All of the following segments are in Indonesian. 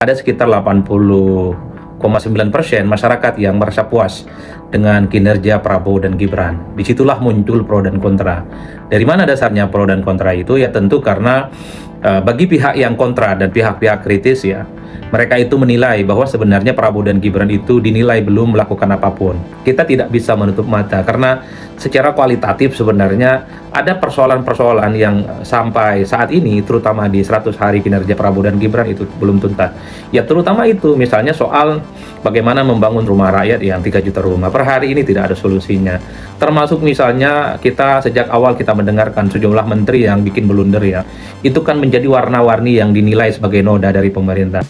Ada sekitar 80,9% masyarakat yang merasa puas dengan kinerja Prabowo dan Gibran. Disitulah muncul pro dan kontra. Dari mana dasarnya pro dan kontra itu? Ya tentu karena bagi pihak yang kontra dan pihak-pihak kritis ya, mereka itu menilai bahwa sebenarnya Prabowo dan Gibran itu dinilai belum melakukan apapun. Kita tidak bisa menutup mata karena secara kualitatif sebenarnya ada persoalan-persoalan yang sampai saat ini terutama di 100 hari kinerja Prabowo dan Gibran itu belum tuntas. Ya terutama itu misalnya soal bagaimana membangun rumah rakyat yang 3 juta rumah. Per hari ini tidak ada solusinya. Termasuk misalnya kita sejak awal kita mendengarkan sejumlah menteri yang bikin blunder ya. Itu kan menjadi warna-warni yang dinilai sebagai noda dari pemerintah.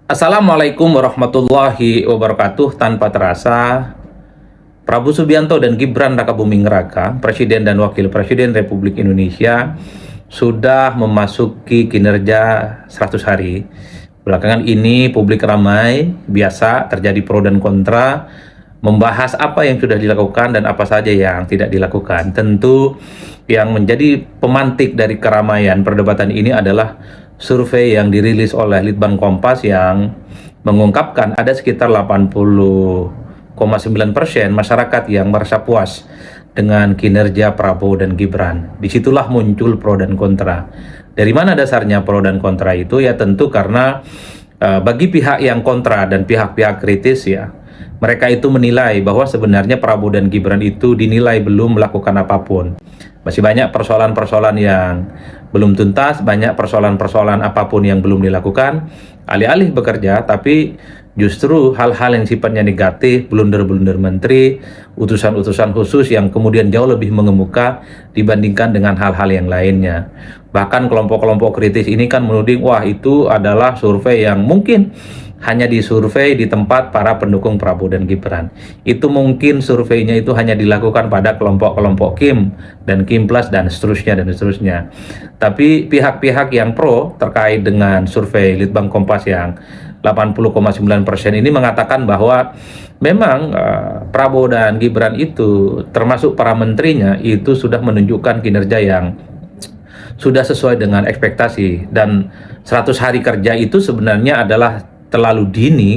Assalamualaikum warahmatullahi wabarakatuh. Tanpa terasa, Prabowo Subianto dan Gibran Rakabuming Raka, Presiden dan Wakil Presiden Republik Indonesia, sudah memasuki kinerja 100 hari. Belakangan ini publik ramai, biasa terjadi pro dan kontra, membahas apa yang sudah dilakukan dan apa saja yang tidak dilakukan. Tentu yang menjadi pemantik dari keramaian perdebatan ini adalah survei yang dirilis oleh Litbang Kompas yang mengungkapkan ada sekitar 80,9% masyarakat yang merasa puas dengan kinerja Prabowo dan Gibran. Disitulah muncul pro dan kontra. Dari mana dasarnya pro dan kontra itu? Ya tentu karena bagi pihak yang kontra dan pihak-pihak kritis ya, mereka itu menilai bahwa sebenarnya Prabowo dan Gibran itu dinilai belum melakukan apapun. Masih banyak persoalan-persoalan yang belum tuntas, banyak persoalan-persoalan apapun yang belum dilakukan. Alih-alih bekerja, tapi justru hal-hal yang sifatnya negatif, blunder-blunder menteri, utusan-utusan khusus yang kemudian jauh lebih mengemuka dibandingkan dengan hal-hal yang lainnya. Bahkan kelompok-kelompok kritis ini kan menuding, wah itu adalah survei yang mungkin hanya disurvei di tempat para pendukung Prabowo dan Gibran. Itu mungkin surveinya itu hanya dilakukan pada kelompok-kelompok Kim dan Kim Plus dan seterusnya dan seterusnya. Tapi pihak-pihak yang pro terkait dengan survei Litbang Kompas yang 80,9% ini mengatakan bahwa memang Prabowo dan Gibran itu termasuk para menterinya itu sudah menunjukkan kinerja yang sudah sesuai dengan ekspektasi, dan 100 hari kerja itu sebenarnya adalah terlalu dini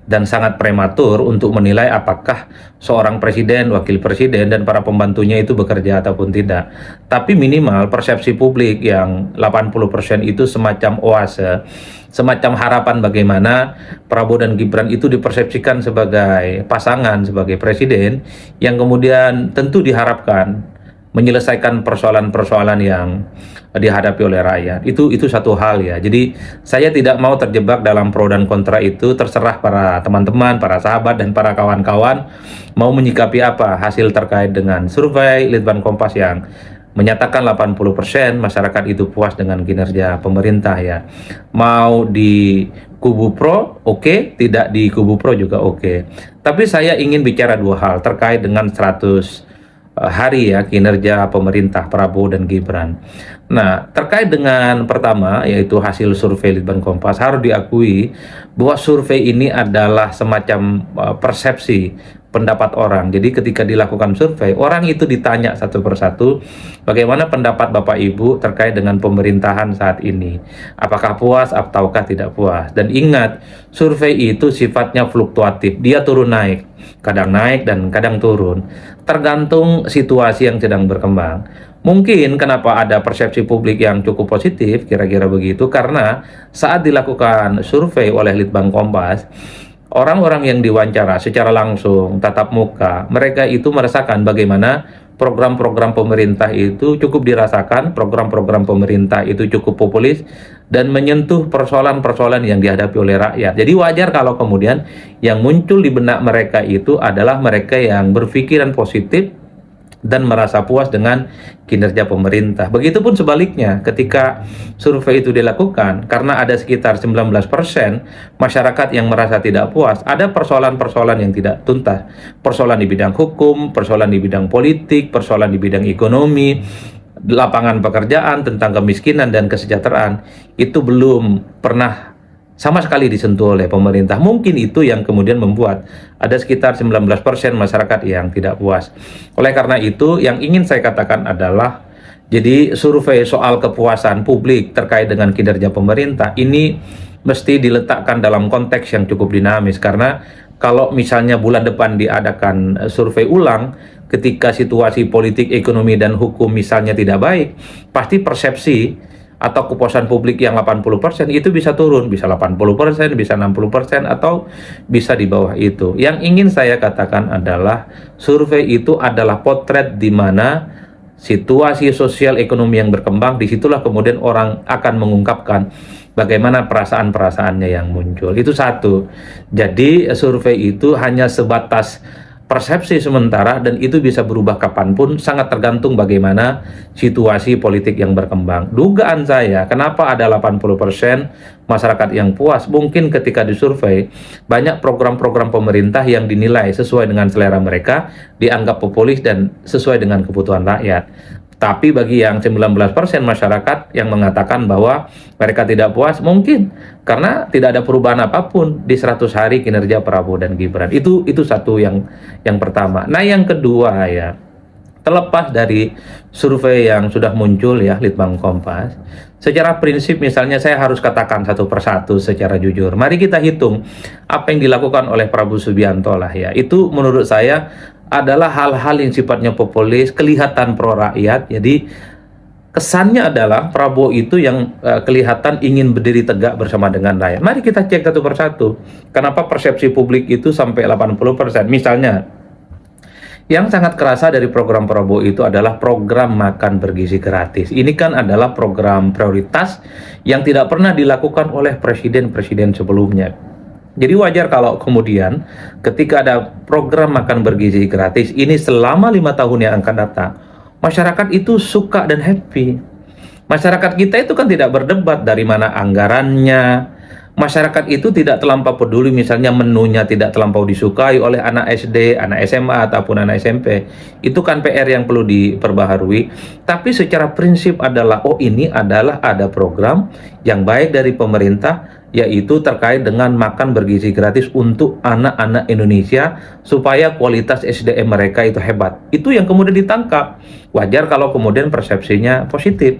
dan sangat prematur untuk menilai apakah seorang presiden, wakil presiden, dan para pembantunya itu bekerja ataupun tidak. Tapi minimal persepsi publik yang 80% itu semacam oase, semacam harapan bagaimana Prabowo dan Gibran itu dipersepsikan sebagai pasangan, sebagai presiden yang kemudian tentu diharapkan menyelesaikan persoalan-persoalan yang dihadapi oleh rakyat. Itu satu hal ya. Jadi saya tidak mau terjebak dalam pro dan kontra itu, terserah para teman-teman, para sahabat dan para kawan-kawan mau menyikapi apa hasil terkait dengan survei Litbang Kompas yang menyatakan 80% masyarakat itu puas dengan kinerja pemerintah ya. Mau di kubu pro oke, tidak di kubu pro juga oke. Tapi saya ingin bicara dua hal terkait dengan 100 hari ya kinerja pemerintah Prabowo dan Gibran. Nah, terkait dengan pertama yaitu hasil survei Litbang Kompas, harus diakui bahwa survei ini adalah semacam persepsi pendapat orang. Jadi ketika dilakukan survei, orang itu ditanya satu persatu bagaimana pendapat Bapak Ibu terkait dengan pemerintahan saat ini. Apakah puas ataukah tidak puas? Dan ingat, survei itu sifatnya fluktuatif, dia turun naik, kadang naik dan kadang turun, tergantung situasi yang sedang berkembang. Mungkin kenapa ada persepsi publik yang cukup positif, kira-kira begitu, karena saat dilakukan survei oleh Litbang Kompas, orang-orang yang diwawancara secara langsung, tatap muka, mereka itu merasakan bagaimana program-program pemerintah itu cukup dirasakan, program-program pemerintah itu cukup populis, dan menyentuh persoalan-persoalan yang dihadapi oleh rakyat. Jadi wajar kalau kemudian yang muncul di benak mereka itu adalah mereka yang berpikiran positif dan merasa puas dengan kinerja pemerintah. Begitupun sebaliknya, ketika survei itu dilakukan, karena ada sekitar 19% masyarakat yang merasa tidak puas, ada persoalan-persoalan yang tidak tuntas. Persoalan di bidang hukum, persoalan di bidang politik, persoalan di bidang ekonomi, lapangan pekerjaan, tentang kemiskinan dan kesejahteraan, itu belum pernah sama sekali disentuh oleh pemerintah. Mungkin itu yang kemudian membuat ada sekitar 19% masyarakat yang tidak puas. Oleh karena itu, yang ingin saya katakan adalah Jadi survei soal kepuasan publik terkait dengan kinerja pemerintah ini mesti diletakkan dalam konteks yang cukup dinamis, karena kalau misalnya bulan depan diadakan survei ulang ketika situasi politik, ekonomi, dan hukum misalnya tidak baik, pasti persepsi atau kepuasan publik yang 80% itu bisa turun, bisa 80%, bisa 60%, atau bisa di bawah itu. Yang ingin saya katakan adalah survei itu adalah potret di mana situasi sosial ekonomi yang berkembang, disitulah kemudian orang akan mengungkapkan bagaimana perasaan-perasaannya yang muncul. Itu satu. Jadi survei itu hanya sebatas persepsi sementara, dan itu bisa berubah kapanpun, sangat tergantung bagaimana situasi politik yang berkembang. Dugaan saya, kenapa ada 80% masyarakat yang puas? Mungkin ketika disurvei, banyak program-program pemerintah yang dinilai sesuai dengan selera mereka, dianggap populis dan sesuai dengan kebutuhan rakyat. Tapi bagi yang 19% masyarakat yang mengatakan bahwa mereka tidak puas, mungkin karena tidak ada perubahan apapun di 100 hari kinerja Prabowo dan Gibran. Itu satu yang pertama. Nah, yang kedua ya, terlepas dari survei yang sudah muncul ya, Litbang Kompas, secara prinsip misalnya saya harus katakan satu persatu secara jujur. Mari kita hitung apa yang dilakukan oleh Prabowo Subianto lah ya. Itu menurut saya adalah hal-hal yang sifatnya populis, kelihatan pro rakyat. Jadi kesannya adalah Prabowo itu yang kelihatan ingin berdiri tegak bersama dengan rakyat. Mari kita cek satu persatu. Kenapa persepsi publik itu sampai 80%? Misalnya, yang sangat kerasa dari program Prabowo itu adalah program makan bergizi gratis. Ini kan adalah program prioritas yang tidak pernah dilakukan oleh presiden-presiden sebelumnya. Jadi wajar kalau kemudian ketika ada program makan bergizi gratis ini selama 5 tahun yang akan datang, masyarakat itu suka dan happy. Masyarakat kita itu kan tidak berdebat dari mana anggarannya. Masyarakat itu tidak terlampau peduli misalnya menunya tidak terlampau disukai oleh anak SD, anak SMA, ataupun anak SMP. Itu kan PR yang perlu diperbaharui. Tapi secara prinsip adalah, oh ini adalah ada program yang baik dari pemerintah, yaitu terkait dengan makan bergizi gratis untuk anak-anak Indonesia supaya kualitas SDM mereka itu hebat. Itu yang kemudian ditangkap. Wajar kalau kemudian persepsinya positif.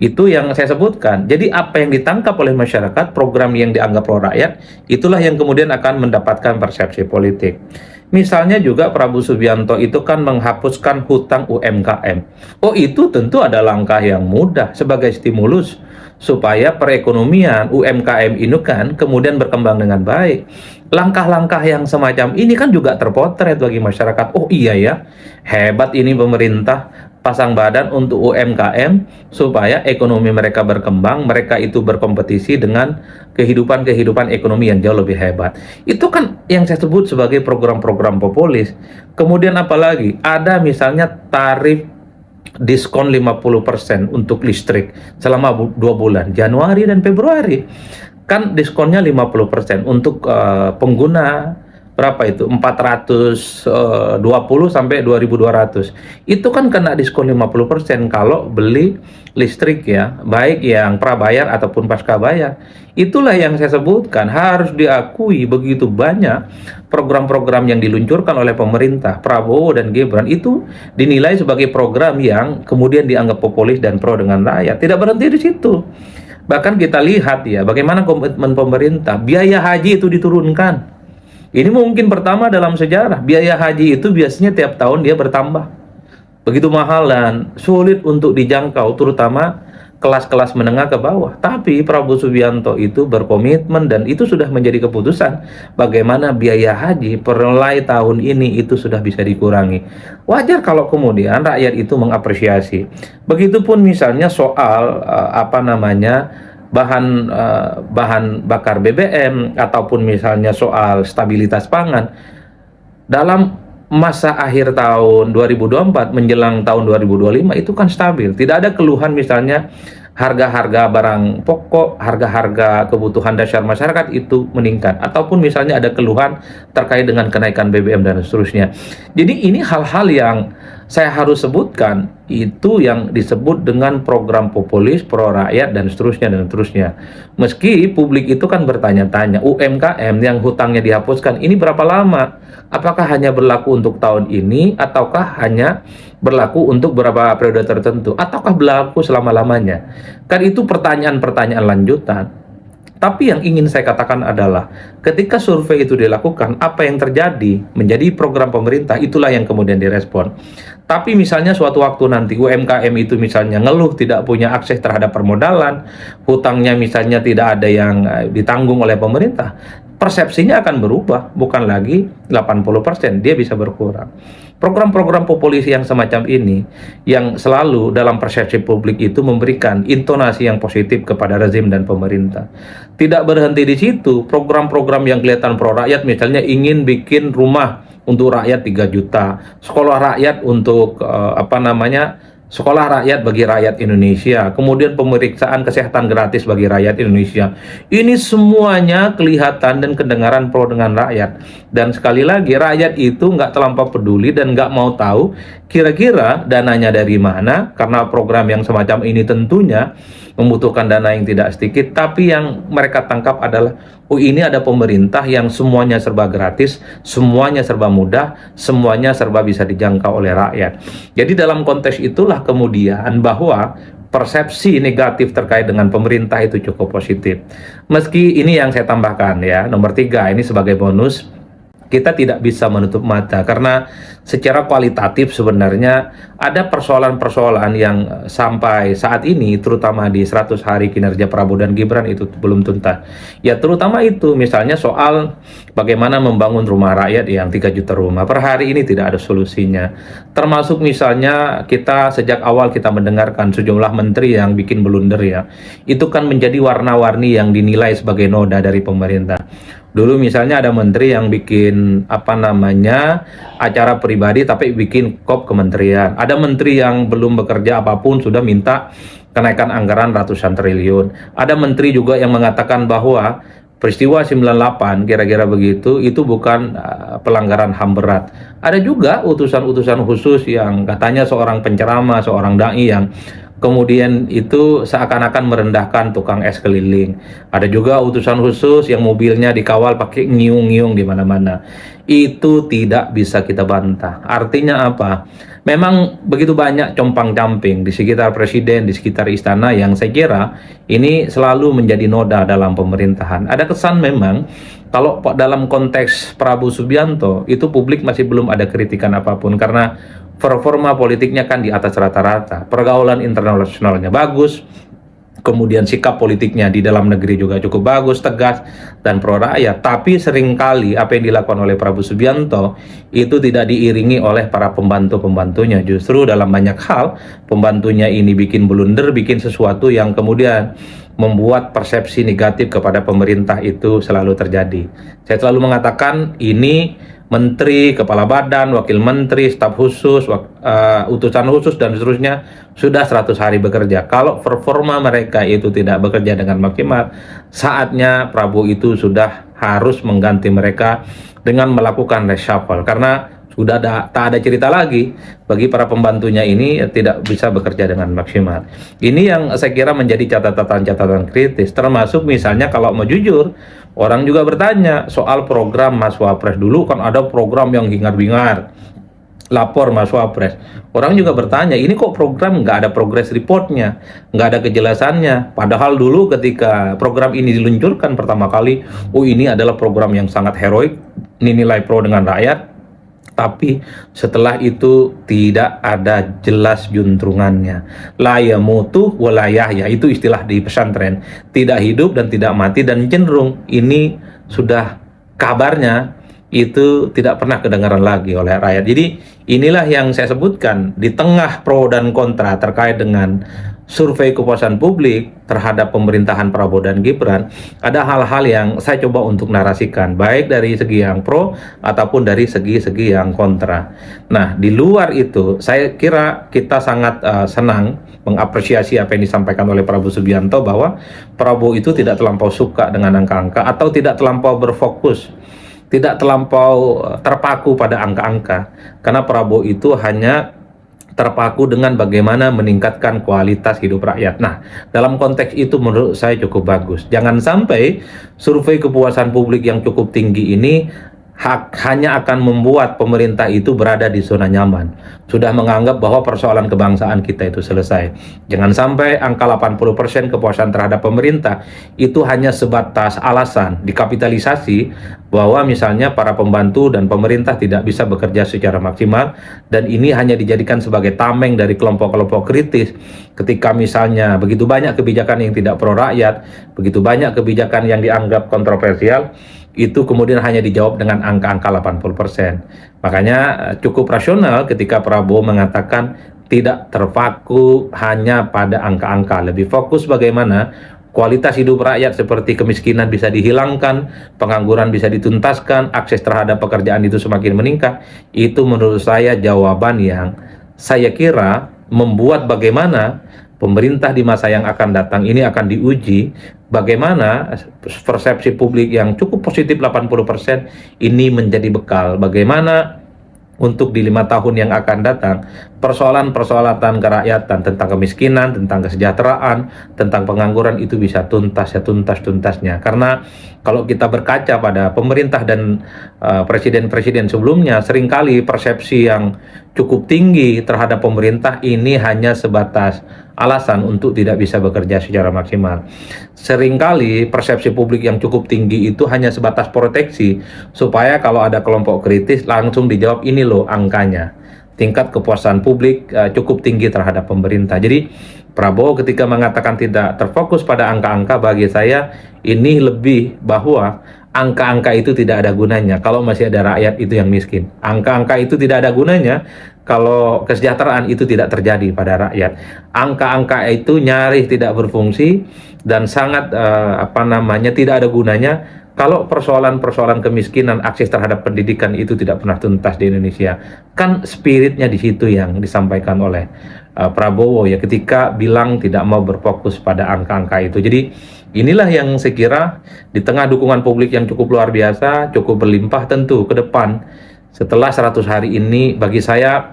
Itu yang saya sebutkan. Jadi apa yang ditangkap oleh masyarakat, program yang dianggap pro rakyat, itulah yang kemudian akan mendapatkan persepsi politik. Misalnya juga Prabowo Subianto itu kan menghapuskan hutang UMKM. Oh, itu tentu ada langkah yang mudah sebagai stimulus supaya perekonomian UMKM ini kan kemudian berkembang dengan baik. Langkah-langkah yang semacam ini kan juga terpotret bagi masyarakat. Oh iya ya, hebat ini pemerintah pasang badan untuk UMKM supaya ekonomi mereka berkembang, mereka itu berkompetisi dengan kehidupan ekonomi yang jauh lebih hebat. Itu kan yang saya sebut sebagai program-program populis. Kemudian apalagi, ada misalnya tarif diskon 50% untuk listrik selama 2 bulan, Januari dan Februari. Kan diskonnya 50% untuk pengguna berapa itu? 420 sampai 2.200. Itu kan kena diskon 50% kalau beli listrik ya, baik yang prabayar ataupun pasca bayar. Itulah yang saya sebutkan, harus diakui begitu banyak program-program yang diluncurkan oleh pemerintah Prabowo dan Gibran itu dinilai sebagai program yang kemudian dianggap populis dan pro dengan rakyat. Tidak berhenti di situ. Bahkan kita lihat ya, bagaimana komitmen pemerintah, biaya haji itu diturunkan. Ini mungkin pertama dalam sejarah. Biaya haji itu biasanya tiap tahun dia bertambah. Begitu mahal dan sulit untuk dijangkau, terutama kelas-kelas menengah ke bawah. Tapi Prabowo Subianto itu berkomitmen dan itu sudah menjadi keputusan bagaimana biaya haji per mulai tahun ini itu sudah bisa dikurangi. Wajar kalau kemudian rakyat itu mengapresiasi. Begitupun misalnya soal bahan bakar BBM ataupun misalnya soal stabilitas pangan dalam masa akhir tahun 2024 menjelang tahun 2025 itu kan stabil, tidak ada keluhan misalnya harga-harga barang pokok, harga-harga kebutuhan dasar masyarakat itu meningkat, ataupun misalnya ada keluhan terkait dengan kenaikan BBM dan seterusnya. Jadi ini hal-hal yang saya harus sebutkan itu yang disebut dengan program populis, pro rakyat, dan seterusnya, dan seterusnya. Meski publik itu kan bertanya-tanya, UMKM yang hutangnya dihapuskan, ini berapa lama? Apakah hanya berlaku untuk tahun ini, ataukah hanya berlaku untuk beberapa periode tertentu, ataukah berlaku selama-lamanya? Kan itu pertanyaan-pertanyaan lanjutan. Tapi yang ingin saya katakan adalah ketika survei itu dilakukan, apa yang terjadi menjadi program pemerintah, itulah yang kemudian direspon. Tapi misalnya suatu waktu nanti UMKM itu misalnya ngeluh tidak punya akses terhadap permodalan, hutangnya misalnya tidak ada yang ditanggung oleh pemerintah, persepsinya akan berubah, bukan lagi 80%, dia bisa berkurang. Program-program populis yang semacam ini, yang selalu dalam persepsi publik itu memberikan intonasi yang positif kepada rezim dan pemerintah. Tidak berhenti di situ, program-program yang kelihatan pro rakyat, misalnya ingin bikin rumah untuk rakyat 3 juta, sekolah rakyat untuk sekolah rakyat bagi rakyat Indonesia, kemudian pemeriksaan kesehatan gratis bagi rakyat Indonesia. Ini semuanya kelihatan dan kedengaran pro dengan rakyat. Dan sekali lagi, rakyat itu nggak terlampau peduli dan nggak mau tahu kira-kira dananya dari mana, karena program yang semacam ini tentunya membutuhkan dana yang tidak sedikit, tapi yang mereka tangkap adalah, oh ini ada pemerintah yang semuanya serba gratis, semuanya serba mudah, semuanya serba bisa dijangkau oleh rakyat. Jadi dalam konteks itulah kemudian bahwa persepsi negatif terkait dengan pemerintah itu cukup positif. Meski ini yang saya tambahkan ya, nomor 3 ini sebagai bonus, kita tidak bisa menutup mata karena secara kualitatif sebenarnya ada persoalan-persoalan yang sampai saat ini, terutama di 100 hari kinerja Prabowo dan Gibran, itu belum tuntas. Ya terutama itu misalnya soal bagaimana membangun rumah rakyat yang 3 juta rumah. Per hari ini tidak ada solusinya. Termasuk misalnya kita sejak awal kita mendengarkan sejumlah menteri yang bikin blunder ya. Itu kan menjadi warna-warni yang dinilai sebagai noda dari pemerintah. Dulu misalnya ada menteri yang bikin acara pribadi tapi bikin kop kementerian. Ada menteri yang belum bekerja apapun sudah minta kenaikan anggaran ratusan triliun. Ada menteri juga yang mengatakan bahwa peristiwa 98 kira-kira begitu itu bukan pelanggaran HAM berat. Ada juga utusan-utusan khusus yang katanya seorang penceramah, seorang dai yang kemudian itu seakan-akan merendahkan tukang es keliling. Ada juga utusan khusus yang mobilnya dikawal pakai ngiung-ngiung di mana-mana. Itu tidak bisa kita bantah. Artinya apa? Memang begitu banyak compang-camping di sekitar presiden, di sekitar istana yang saya kira ini selalu menjadi noda dalam pemerintahan. Ada kesan memang kalau dalam konteks Prabowo Subianto itu publik masih belum ada kritikan apapun karena performa politiknya kan di atas rata-rata, pergaulan internasionalnya bagus, kemudian sikap politiknya di dalam negeri juga cukup bagus, tegas, dan pro rakyat. Tapi seringkali apa yang dilakukan oleh Prabowo Subianto itu tidak diiringi oleh para pembantu-pembantunya. Justru dalam banyak hal, pembantunya ini bikin blunder, bikin sesuatu yang kemudian membuat persepsi negatif kepada pemerintah itu selalu terjadi. Saya selalu mengatakan ini menteri, kepala badan, wakil menteri, staf khusus, utusan khusus, dan seterusnya sudah 100 hari bekerja. Kalau performa mereka itu tidak bekerja dengan maksimal, saatnya Prabowo itu sudah harus mengganti mereka dengan melakukan reshuffle. Karena sudah tak ada cerita lagi bagi para pembantunya ini tidak bisa bekerja dengan maksimal. Ini yang saya kira menjadi catatan-catatan kritis, termasuk misalnya kalau mau jujur, orang juga bertanya soal program Mas Wapres. Dulu kan ada program yang hingar-bingar, lapor Mas Wapres. Orang juga bertanya, ini kok program nggak ada progress reportnya, nggak ada kejelasannya. Padahal dulu ketika program ini diluncurkan pertama kali, oh ini adalah program yang sangat heroik, ini nilai pro dengan rakyat. Tapi setelah itu tidak ada jelas juntrungannya. La yamutu wa la yahya, itu istilah di pesantren. Tidak hidup dan tidak mati, dan cenderung ini sudah kabarnya itu tidak pernah kedengaran lagi oleh rakyat. Jadi inilah yang saya sebutkan di tengah pro dan kontra terkait dengan survei kepuasan publik terhadap pemerintahan Prabowo dan Gibran, ada hal-hal yang saya coba untuk narasikan, baik dari segi yang pro ataupun dari segi-segi yang kontra. Nah, di luar itu, saya kira kita sangat senang mengapresiasi apa yang disampaikan oleh Prabowo Subianto, bahwa Prabowo itu tidak terlampau suka dengan angka-angka atau tidak terlampau berfokus, tidak terlampau terpaku pada angka-angka, karena Prabowo itu hanya terpaku dengan bagaimana meningkatkan kualitas hidup rakyat. Nah, dalam konteks itu menurut saya cukup bagus. Jangan sampai survei kepuasan publik yang cukup tinggi ini hanya akan membuat pemerintah itu berada di zona nyaman. Sudah menganggap bahwa persoalan kebangsaan kita itu selesai. Jangan sampai angka 80% kepuasan terhadap pemerintah itu hanya sebatas alasan dikapitalisasi bahwa misalnya para pembantu dan pemerintah tidak bisa bekerja secara maksimal, dan ini hanya dijadikan sebagai tameng dari kelompok-kelompok kritis ketika misalnya begitu banyak kebijakan yang tidak pro rakyat, begitu banyak kebijakan yang dianggap kontroversial, itu kemudian hanya dijawab dengan angka-angka 80%. Makanya cukup rasional ketika Prabowo mengatakan tidak terpaku hanya pada angka-angka, lebih fokus bagaimana kualitas hidup rakyat seperti kemiskinan bisa dihilangkan, pengangguran bisa dituntaskan, akses terhadap pekerjaan itu semakin meningkat. Itu menurut saya jawaban yang saya kira membuat bagaimana pemerintah di masa yang akan datang ini akan diuji bagaimana persepsi publik yang cukup positif 80% ini menjadi bekal bagaimana untuk di 5 tahun yang akan datang persoalan-persoalan kerakyatan tentang kemiskinan, tentang kesejahteraan, tentang pengangguran itu bisa tuntas ya, tuntas-tuntasnya. Karena kalau kita berkaca pada pemerintah dan presiden-presiden sebelumnya, seringkali persepsi yang cukup tinggi terhadap pemerintah ini hanya sebatas alasan untuk tidak bisa bekerja secara maksimal. Seringkali persepsi publik yang cukup tinggi itu hanya sebatas proteksi, supaya kalau ada kelompok kritis langsung dijawab ini loh angkanya. Tingkat kepuasan publik cukup tinggi terhadap pemerintah. Jadi Prabowo ketika mengatakan tidak terfokus pada angka-angka, bagi saya ini lebih bahwa angka-angka itu tidak ada gunanya kalau masih ada rakyat itu yang miskin. Angka-angka itu tidak ada gunanya kalau kesejahteraan itu tidak terjadi pada rakyat. Angka-angka itu nyaris tidak berfungsi dan sangat tidak ada gunanya kalau persoalan-persoalan kemiskinan, akses terhadap pendidikan itu tidak pernah tuntas di Indonesia. Kan spiritnya di situ yang disampaikan oleh Prabowo ya ketika bilang tidak mau berfokus pada angka-angka itu. Jadi inilah yang saya kira di tengah dukungan publik yang cukup luar biasa, cukup berlimpah, tentu ke depan setelah 100 hari ini bagi saya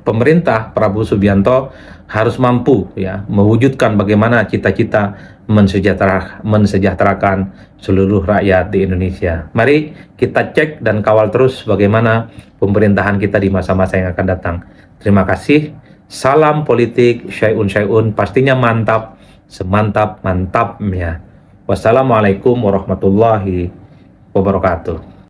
pemerintah Prabowo Subianto harus mampu ya mewujudkan bagaimana cita-cita mensejahterakan seluruh rakyat di Indonesia. Mari kita cek dan kawal terus bagaimana pemerintahan kita di masa-masa yang akan datang. Terima kasih. Salam politik syai'un pastinya mantap, semantap mantapnya. Wassalamualaikum warahmatullahi wabarakatuh.